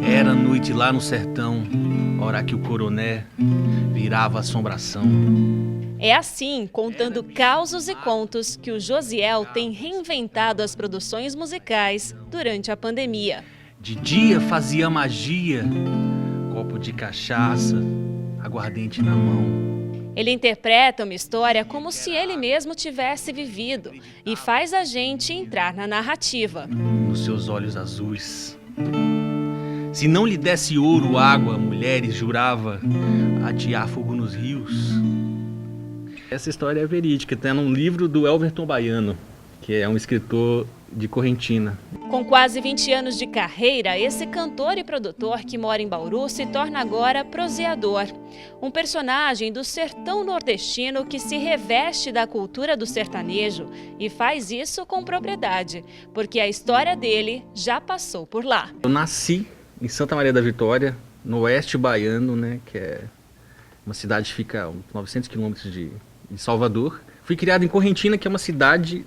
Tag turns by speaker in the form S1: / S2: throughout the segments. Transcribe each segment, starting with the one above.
S1: Era noite lá no sertão, hora que o coroné virava assombração.
S2: É assim, contando causos e contos, que o Josiel tem reinventado as produções musicais durante a pandemia.
S1: De dia fazia magia, copo de cachaça, aguardente na mão.
S2: Ele interpreta uma história como se ele mesmo tivesse vivido e faz a gente entrar na narrativa.
S1: Nos seus olhos azuis. Se não lhe desse ouro, água, mulheres jurava atear fogo nos rios. Essa história é verídica, está num livro do Elverton Baiano, que é um escritor de Correntina.
S2: Com quase 20 anos de carreira, esse cantor e produtor que mora em Bauru se torna agora proseador. Um personagem do sertão nordestino que se reveste da cultura do sertanejo e faz isso com propriedade, porque a história dele já passou por lá.
S1: Eu nasci em Santa Maria da Vitória, no oeste baiano, né, que é uma cidade que fica a 900 quilômetros de Salvador. Fui criado em Correntina, que é uma cidade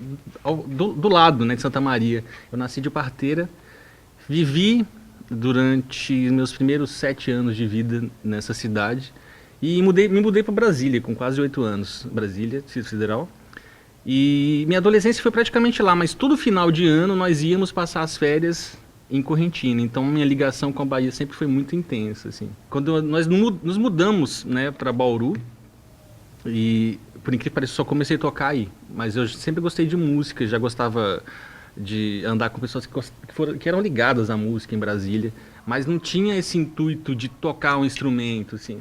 S1: do lado, né, de Santa Maria. Eu nasci de parteira, vivi durante meus primeiros 7 anos de vida nessa cidade e me mudei para Brasília com quase 8 anos, Brasília, Distrito Federal. E minha adolescência foi praticamente lá, mas todo final de ano nós íamos passar as férias em Correntina, então minha ligação com a Bahia sempre foi muito intensa, assim. Quando nós nos mudamos, né, para Bauru, e por incrível que pareça, só comecei a tocar aí, mas eu sempre gostei de música, já gostava de andar com pessoas que eram ligadas à música em Brasília, mas não tinha esse intuito de tocar um instrumento, assim.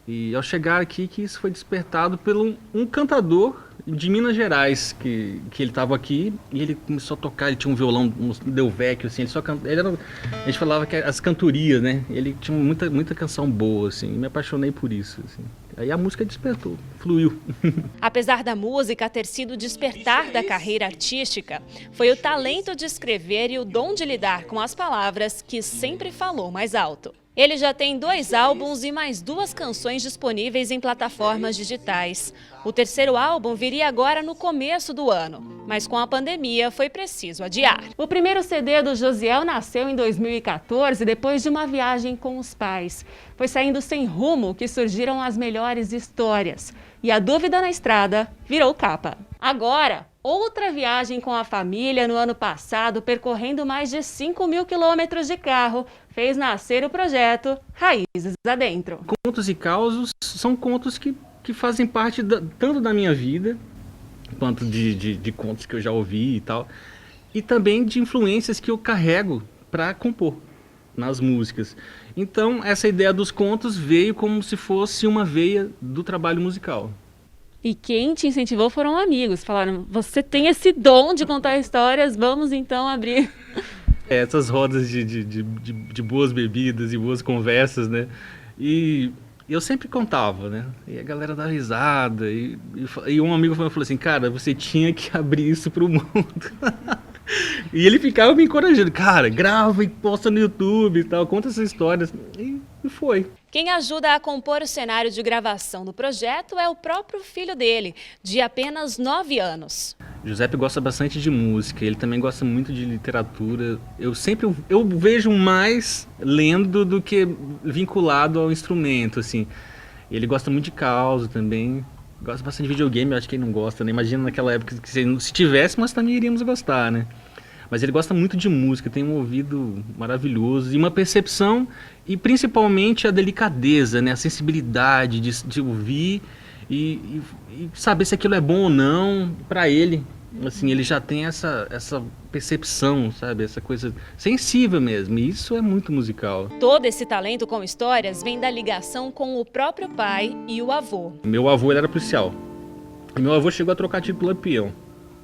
S1: E ao chegar aqui, que isso foi despertado por um cantador de Minas Gerais, que ele estava aqui e ele começou a tocar, ele tinha um violão, um del vecchio, assim, ele só cantava, a gente falava que as cantorias, né? Ele tinha muita canção boa, assim, e me apaixonei por isso, assim. Aí a música despertou, fluiu.
S2: Apesar da música ter sido o despertar da carreira artística, foi o talento de escrever e o dom de lidar com as palavras que sempre falou mais alto. Ele já tem 2 álbuns e mais 2 canções disponíveis em plataformas digitais. O terceiro álbum viria agora no começo do ano, mas com a pandemia foi preciso adiar. O primeiro CD do Josiel nasceu em 2014, depois de uma viagem com os pais. Foi saindo sem rumo que surgiram as melhores histórias. E a dúvida na estrada virou capa. Agora, outra viagem com a família no ano passado, percorrendo mais de 5.000 quilômetros de carro, fez nascer o projeto Raízes Adentro.
S1: Contos e causos são contos que fazem parte tanto da minha vida, quanto de contos que eu já ouvi e tal, e também de influências que eu carrego para compor nas músicas. Então, essa ideia dos contos veio como se fosse uma veia do trabalho musical.
S2: E quem te incentivou foram amigos. Falaram, você tem esse dom de contar histórias, vamos então abrir.
S1: Essas rodas de boas bebidas e boas conversas, né? E eu sempre contava, né? E a galera dava risada. E um amigo falou assim, cara, você tinha que abrir isso pro mundo. E ele ficava me encorajando, cara, grava e posta no YouTube e tal, conta essas histórias. E foi.
S2: Quem ajuda a compor o cenário de gravação do projeto é o próprio filho dele, de apenas 9 anos.
S1: Giuseppe gosta bastante de música, ele também gosta muito de literatura. Eu vejo mais lendo do que vinculado ao instrumento, assim. Ele gosta muito de causa também. Gosta bastante de videogame, eu acho que ele não gosta, né? Imagina naquela época que se tivesse, nós também iríamos gostar, né? Mas ele gosta muito de música, tem um ouvido maravilhoso e uma percepção e principalmente a delicadeza, né? A sensibilidade de ouvir e saber se aquilo é bom ou não para ele. Assim, ele já tem essa percepção, sabe? Essa coisa sensível mesmo, e isso é muito musical.
S2: Todo esse talento com histórias vem da ligação com o próprio pai e o avô.
S1: Meu avô ele era policial, e meu avô chegou a trocar tiro pelo Lampião,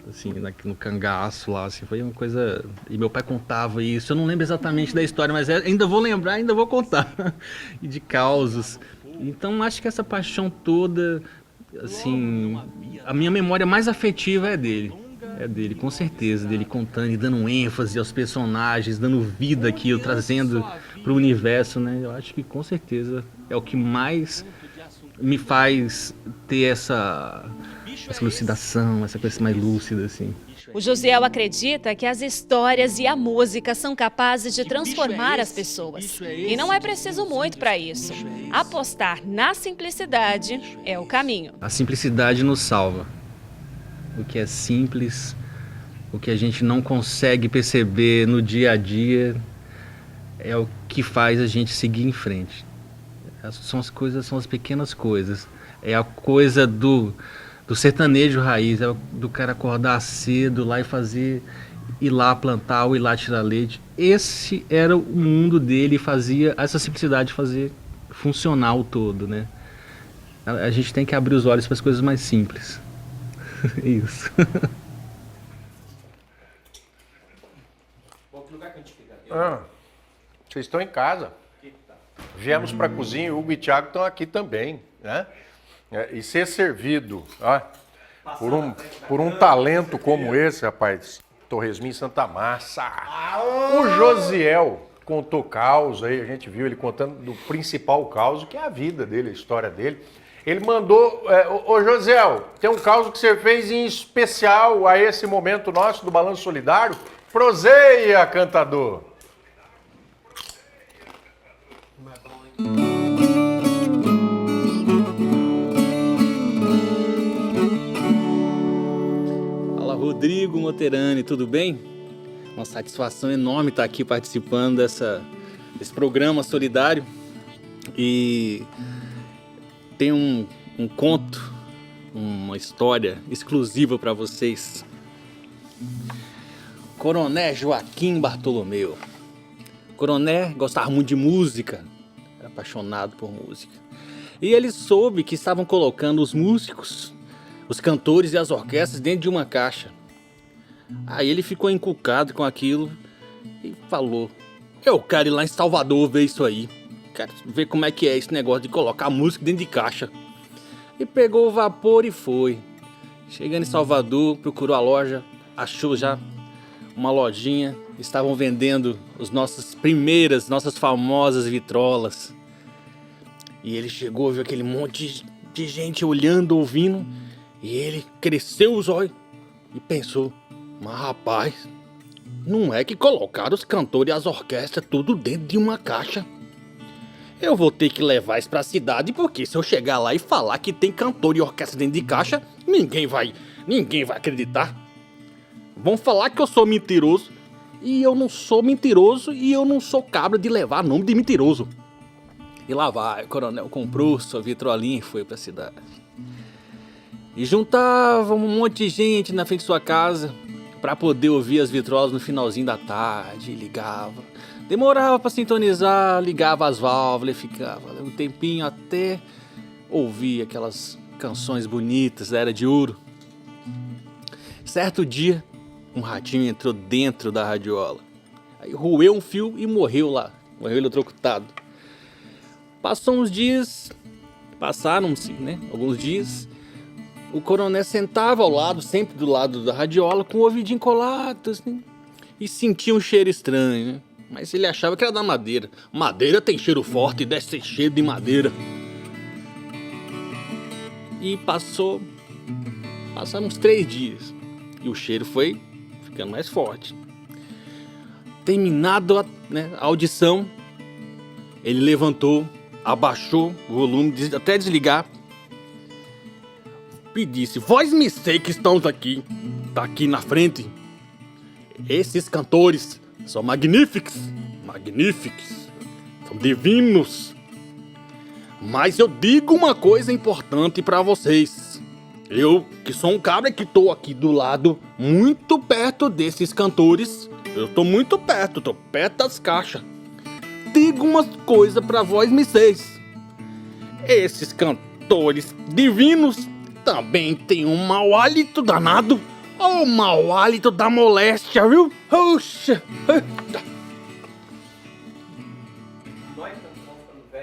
S1: assim, no cangaço lá, assim, foi uma coisa... E meu pai contava isso, eu não lembro exatamente da história, mas ainda vou lembrar, ainda vou contar, e de causos. Então, acho que essa paixão toda, assim, a minha memória mais afetiva é dele. É dele, com certeza, dele contando e dando ênfase aos personagens, dando vida aqui, trazendo para o universo, né? Eu acho que com certeza é o que mais me faz ter essa elucidação, essa coisa mais lúcida, assim.
S2: O Josiel acredita que as histórias e a música são capazes de transformar as pessoas. E não é preciso muito para isso. Apostar na simplicidade é o caminho.
S1: A simplicidade nos salva. O que é simples, o que a gente não consegue perceber no dia a dia, é o que faz a gente seguir em frente. São as pequenas coisas. É a coisa do sertanejo raiz, é do cara acordar cedo lá e ir lá plantar ou ir lá tirar leite. Esse era o mundo dele, fazia essa simplicidade fazer funcionar o todo, né? A gente tem que abrir os olhos para as coisas mais simples. Isso.
S3: Vocês estão em casa. Viemos para a cozinha, o Hugo e o Thiago estão aqui também, né? E ser servido por um talento como esse, rapaz, Torresminho Santa Massa. O Josiel contou caos aí, a gente viu ele contando do principal caos, que é a vida dele, a história dele. Ele mandou, ô Josiel, tem um caos que você fez em especial a esse momento nosso do Balanço Solidário. Proseia, cantador.
S1: Rodrigo Moterani, tudo bem? Uma satisfação enorme estar aqui participando desse programa solidário. E tem um conto, uma história exclusiva para vocês. Coronel Joaquim Bartolomeu. Coronel gostava muito de música, era apaixonado por música. E ele soube que estavam colocando os músicos, os cantores e as orquestras dentro de uma caixa. Aí ele ficou encucado com aquilo e falou: eu quero ir lá em Salvador ver isso aí. Quero ver como é que é esse negócio de colocar música dentro de caixa. E pegou o vapor e foi. Chegando em Salvador, procurou a loja, achou já uma lojinha. Estavam vendendo as nossas famosas vitrolas. E ele chegou, viu aquele monte de gente olhando, ouvindo. E ele cresceu os olhos e pensou: mas rapaz, não é que colocaram os cantores e as orquestras tudo dentro de uma caixa? Eu vou ter que levar isso pra cidade, porque se eu chegar lá e falar que tem cantor e orquestra dentro de caixa, ninguém vai acreditar. Vão falar que eu sou mentiroso, e eu não sou mentiroso, e eu não sou cabra de levar nome de mentiroso. E lá vai, o coronel comprou sua vitrolinha e foi pra cidade. E juntava um monte de gente na frente de sua casa para poder ouvir as vitrolas no finalzinho da tarde. Ligava, demorava para sintonizar, ligava as válvulas e ficava um tempinho até ouvir aquelas canções bonitas da Era de Ouro. Certo dia, um ratinho entrou dentro da radiola. Aí roeu um fio e morreu lá, morreu eletrocutado. Passaram-se, né, alguns dias. O coronel sentava ao lado, sempre do lado da radiola, com o ouvidinho colado, assim, e sentia um cheiro estranho, né? Mas ele achava que era da madeira. Madeira tem cheiro forte e deve ser cheiro de madeira. E passaram uns 3 dias. E o cheiro foi ficando mais forte. Terminado a audição, ele levantou, abaixou o volume, até desligar. E disse: vós me sei que estamos aqui, tá aqui na frente. Esses cantores são magníficos, são divinos. Mas eu digo uma coisa importante pra vocês. Eu, que sou um cabra que tô aqui do lado, muito perto desses cantores. Eu tô muito perto, tô perto das caixas. Digo uma coisa pra vós me seis. Esses cantores divinos também tem um mau hálito danado. O mau hálito da moléstia, viu? Oxa!